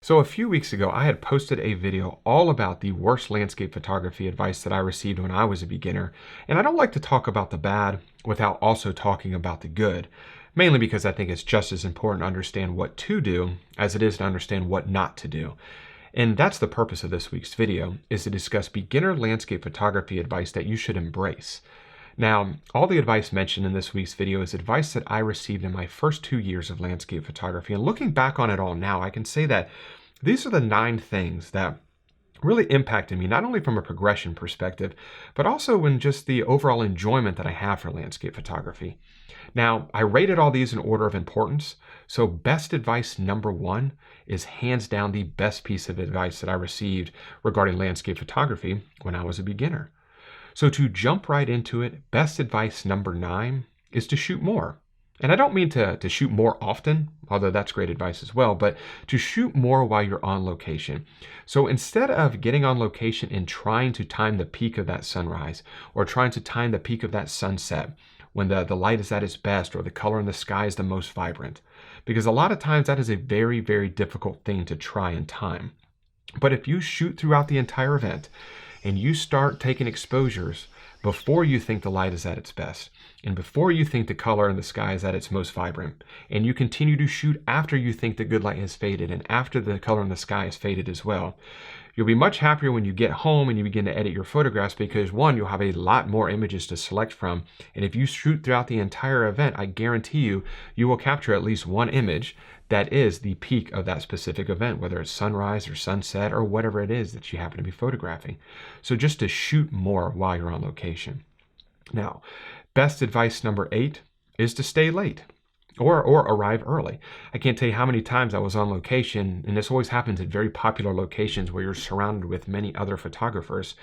So a few weeks ago, I had posted a video all about the worst landscape photography advice that I received when I was a beginner. And I don't like to talk about the bad without also talking about the good, mainly because I think it's just as important to understand what to do as it is to understand what not to do. And that's the purpose of this week's video, is to discuss beginner landscape photography advice that you should embrace. Now, all the advice mentioned in this week's video is advice that I received in my first 2 years of landscape photography. And looking back on it all now, I can say that these are the 9 things that really impacted me, not only from a progression perspective, but also in just the overall enjoyment that I have for landscape photography. Now, I rated all these in order of importance. So best advice number 1 is hands down the best piece of advice that I received regarding landscape photography when I was a beginner. So to jump right into it, best advice number 9 is to shoot more. And I don't mean to shoot more often, although that's great advice as well, but to shoot more while you're on location. So instead of getting on location and trying to time the peak of that sunrise or trying to time the peak of that sunset when the light is at its best or the color in the sky is the most vibrant, because a lot of times that is a very, very difficult thing to try and time. But if you shoot throughout the entire event, and you start taking exposures before you think the light is at its best, and before you think the color in the sky is at its most vibrant, and you continue to shoot after you think the good light has faded and after the color in the sky has faded as well, you'll be much happier when you get home and you begin to edit your photographs because, one, you'll have a lot more images to select from. And if you shoot throughout the entire event, I guarantee you, you will capture at least one image that is the peak of that specific event, whether it's sunrise or sunset or whatever it is that you happen to be photographing. So just to shoot more while you're on location. Now, best advice number 8 is to stay late. Or arrive early. I can't tell you how many times I was on location, and this always happens at very popular locations where you're surrounded with many other photographers.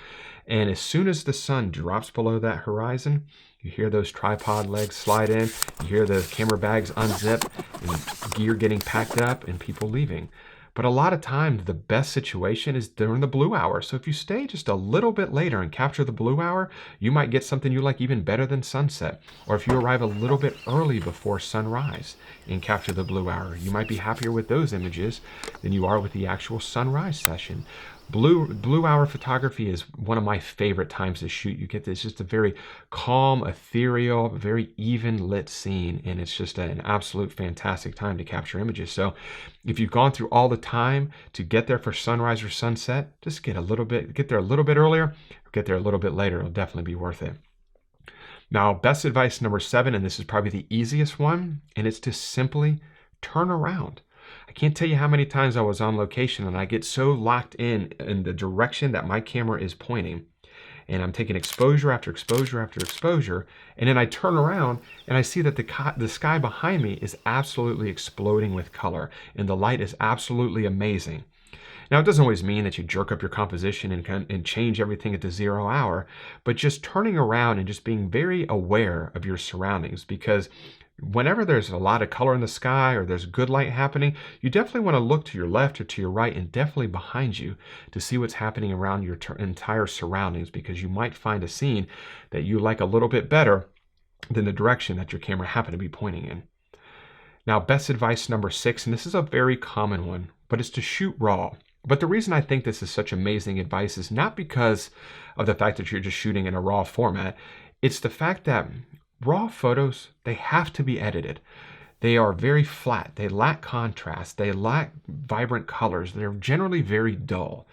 And as soon as the sun drops below that horizon, you hear those tripod legs slide in, you hear the camera bags unzip, and gear getting packed up, and people leaving. But a lot of times, the best situation is during the blue hour. So if you stay just a little bit later and capture the blue hour, you might get something you like even better than sunset. Or if you arrive a little bit early before sunrise and capture the blue hour, you might be happier with those images than you are with the actual sunrise session. Blue hour photography is one of my favorite times to shoot. You get this just a very calm, ethereal, very even lit scene, and it's just an absolute fantastic time to capture images. So if you've gone through all the time to get there for sunrise or sunset, just get there a little bit earlier, or get there a little bit later. It'll definitely be worth it. Now, best advice number 7, and this is probably the easiest one, and it's to simply turn around. I can't tell you how many times I was on location and I get so locked in the direction that my camera is pointing, and I'm taking exposure after exposure after exposure, and then I turn around and I see that the sky behind me is absolutely exploding with color and the light is absolutely amazing. Now, it doesn't always mean that you jerk up your composition and change everything at the 0 hour, but just turning around and just being very aware of your surroundings, because whenever there's a lot of color in the sky or there's good light happening, you definitely want to look to your left or to your right and definitely behind you to see what's happening around your entire surroundings, because you might find a scene that you like a little bit better than the direction that your camera happened to be pointing in. Now, best advice number 6, and this is a very common one, but it's to shoot raw. But the reason I think this is such amazing advice is not because of the fact that you're just shooting in a raw format. It's the fact that raw photos, they have to be edited. They are very flat. They lack contrast. They lack vibrant colors. They're generally very dull.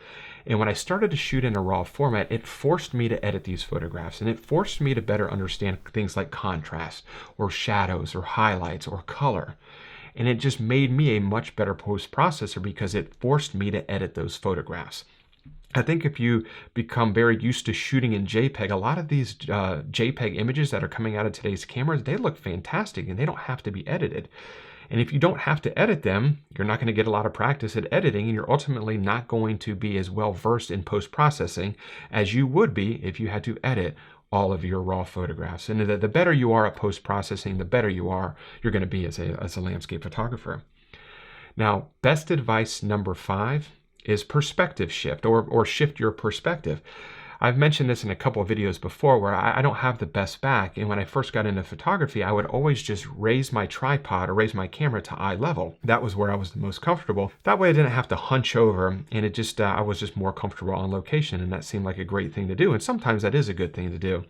And when I started to shoot in a raw format, it forced me to edit these photographs, and it forced me to better understand things like contrast or shadows or highlights or color. And it just made me a much better post-processor because it forced me to edit those photographs. I think if you become very used to shooting in JPEG, a lot of these JPEG images that are coming out of today's cameras, they look fantastic and they don't have to be edited. And if you don't have to edit them, you're not going to get a lot of practice at editing, and you're ultimately not going to be as well versed in post-processing as you would be if you had to edit all of your raw photographs. And the better you are at post-processing, the better you're going to be as a landscape photographer. Now, best advice number 5 is perspective shift or shift your perspective. I've mentioned this in a couple of videos before where I don't have the best back. And when I first got into photography, I would always just raise my tripod or raise my camera to eye level. That was where I was the most comfortable. That way I didn't have to hunch over, and it just, I was just more comfortable on location. And that seemed like a great thing to do. And sometimes that is a good thing to do.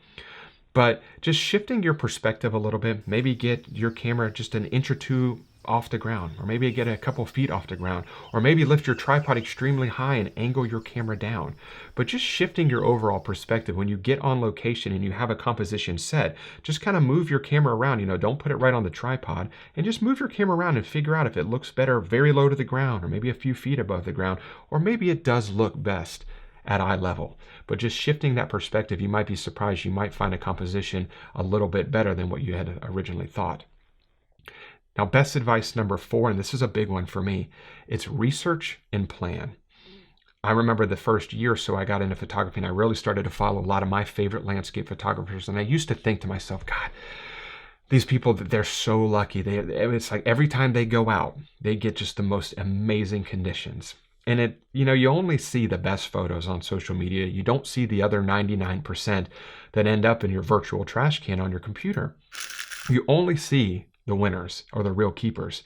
But just shifting your perspective a little bit, maybe get your camera just an inch or two off the ground, or maybe get a couple feet off the ground, or maybe lift your tripod extremely high and angle your camera down. But just shifting your overall perspective when you get on location and you have a composition set, just kind of move your camera around, don't put it right on the tripod, and just move your camera around and figure out if it looks better very low to the ground, or maybe a few feet above the ground, or maybe it does look best at eye level. But just shifting that perspective, you might be surprised. You might find a composition a little bit better than what you had originally thought. Now, best advice number 4, and this is a big one for me, it's research and plan. I remember the first year or so I got into photography and I really started to follow a lot of my favorite landscape photographers. And I used to think to myself, God, these people, they're so lucky. It's like every time they go out, they get just the most amazing conditions. And you only see the best photos on social media. You don't see the other 99% that end up in your virtual trash can on your computer. You only see the winners or the real keepers.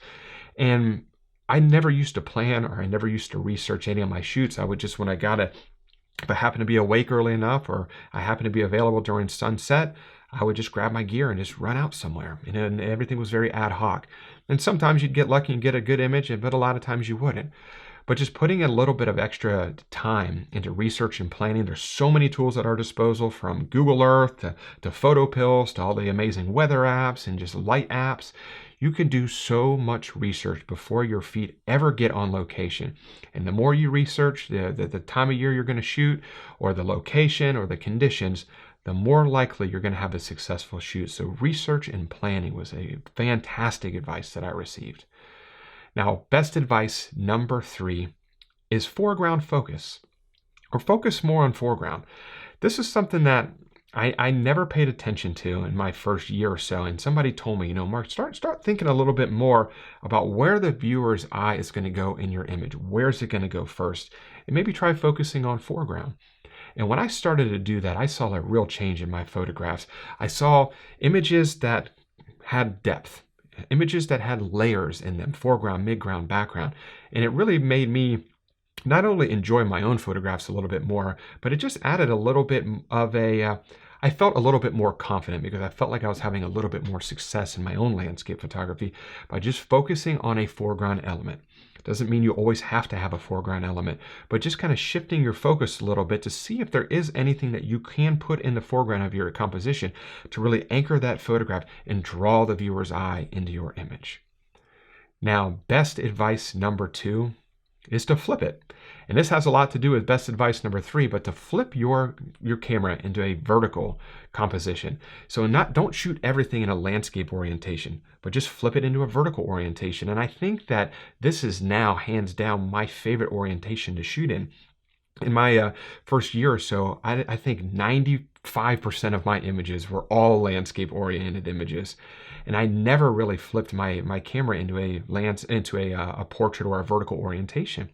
And I never used to plan, or I never used to research any of my shoots. I would just, when I got it, if I happened to be awake early enough, or I happened to be available during sunset, I would just grab my gear and just run out somewhere. And everything was very ad hoc. And sometimes you'd get lucky and get a good image, but a lot of times you wouldn't. But just putting a little bit of extra time into research and planning. There's so many tools at our disposal, from Google Earth to photo pills to all the amazing weather apps and just light apps. You can do so much research before your feet ever get on location. And the more you research the time of year you're going to shoot, or the location or the conditions, the more likely you're going to have a successful shoot. So research and planning was a fantastic advice that I received. Now, best advice number 3 is foreground focus, or focus more on foreground. This is something that I never paid attention to in my first year or so. And somebody told me, Mark, start thinking a little bit more about where the viewer's eye is going to go in your image. Where's it going to go first? And maybe try focusing on foreground. And when I started to do that, I saw a real change in my photographs. I saw images that had depth, images that had layers in them, foreground, midground, background. And it really made me not only enjoy my own photographs a little bit more, but it just added a little bit of I felt a little bit more confident, because I felt like I was having a little bit more success in my own landscape photography by just focusing on a foreground element. Doesn't mean you always have to have a foreground element, but just kind of shifting your focus a little bit to see if there is anything that you can put in the foreground of your composition to really anchor that photograph and draw the viewer's eye into your image. Now, best advice number 2 is to flip it. And this has a lot to do with best advice number 3, but to flip your camera into a vertical composition. So don't shoot everything in a landscape orientation, but just flip it into a vertical orientation. And I think that this is now hands down my favorite orientation to shoot in. In my first year or so, I think 95% of my images were all landscape oriented images. And I never really flipped my camera into a portrait or a vertical orientation.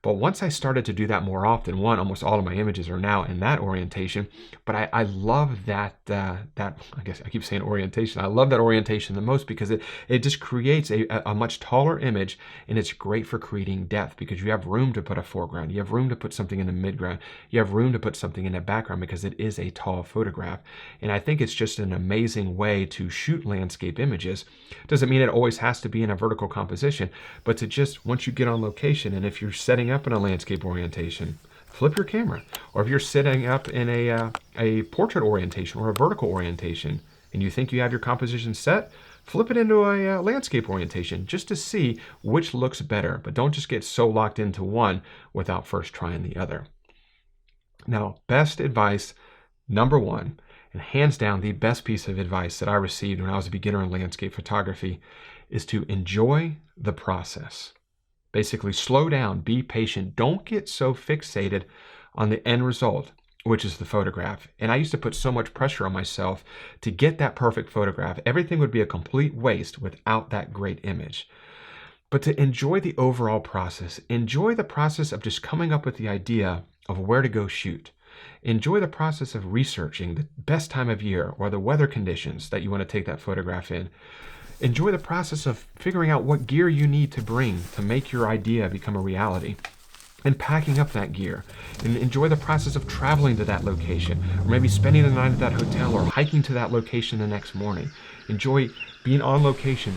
But once I started to do that more often, almost all of my images are now in that orientation. But I love that I guess I keep saying orientation. I love that orientation the most, because it just creates a much taller image, and it's great for creating depth, because you have room to put a foreground, you have room to put something in the midground, you have room to put something in the background, because it is a tall photograph. And I think it's just an amazing way to shoot landscape images. Doesn't mean it always has to be in a vertical composition, but to just, once you get on location, and if you're setting up in a landscape orientation, flip your camera. Or if you're setting up in a portrait orientation or a vertical orientation, and you think you have your composition set, flip it into a landscape orientation, just to see which looks better. But don't just get so locked into one without first trying the other. Now, best advice number 1, and hands down the best piece of advice that I received when I was a beginner in landscape photography, is to enjoy the process. Basically, slow down, be patient. Don't get so fixated on the end result, which is the photograph. And I used to put so much pressure on myself to get that perfect photograph. Everything would be a complete waste without that great image. But to enjoy the overall process, enjoy the process of just coming up with the idea of where to go shoot. Enjoy the process of researching the best time of year or the weather conditions that you want to take that photograph in. Enjoy the process of figuring out what gear you need to bring to make your idea become a reality, and packing up that gear. And enjoy the process of traveling to that location, or maybe spending the night at that hotel, or hiking to that location the next morning. Enjoy being on location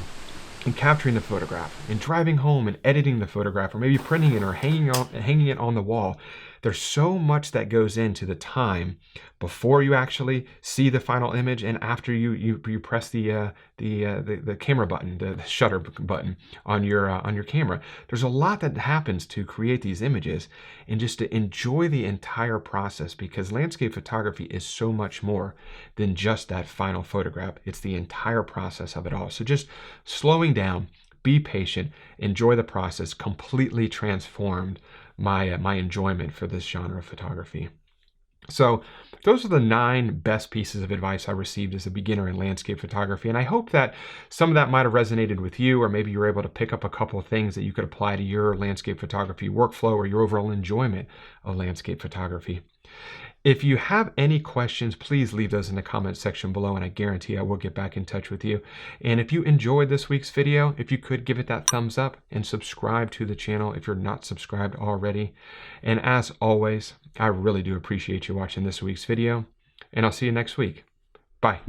and capturing the photograph, and driving home and editing the photograph, or maybe printing it or hanging it on the wall. There's so much that goes into the time before you actually see the final image and after you press the camera button, the shutter button on your camera. There's a lot that happens to create these images, and just to enjoy the entire process, because landscape photography is so much more than just that final photograph. It's the entire process of it all. So just slowing down, be patient, enjoy the process, completely transformed my enjoyment for this genre of photography. So those are the 9 best pieces of advice I received as a beginner in landscape photography. And I hope that some of that might have resonated with you, or maybe you were able to pick up a couple of things that you could apply to your landscape photography workflow or your overall enjoyment of landscape photography. If you have any questions, please leave those in the comment section below, and I guarantee I will get back in touch with you. And if you enjoyed this week's video, if you could give it that thumbs up and subscribe to the channel if you're not subscribed already. And as always, I really do appreciate you watching this week's video, and I'll see you next week. Bye.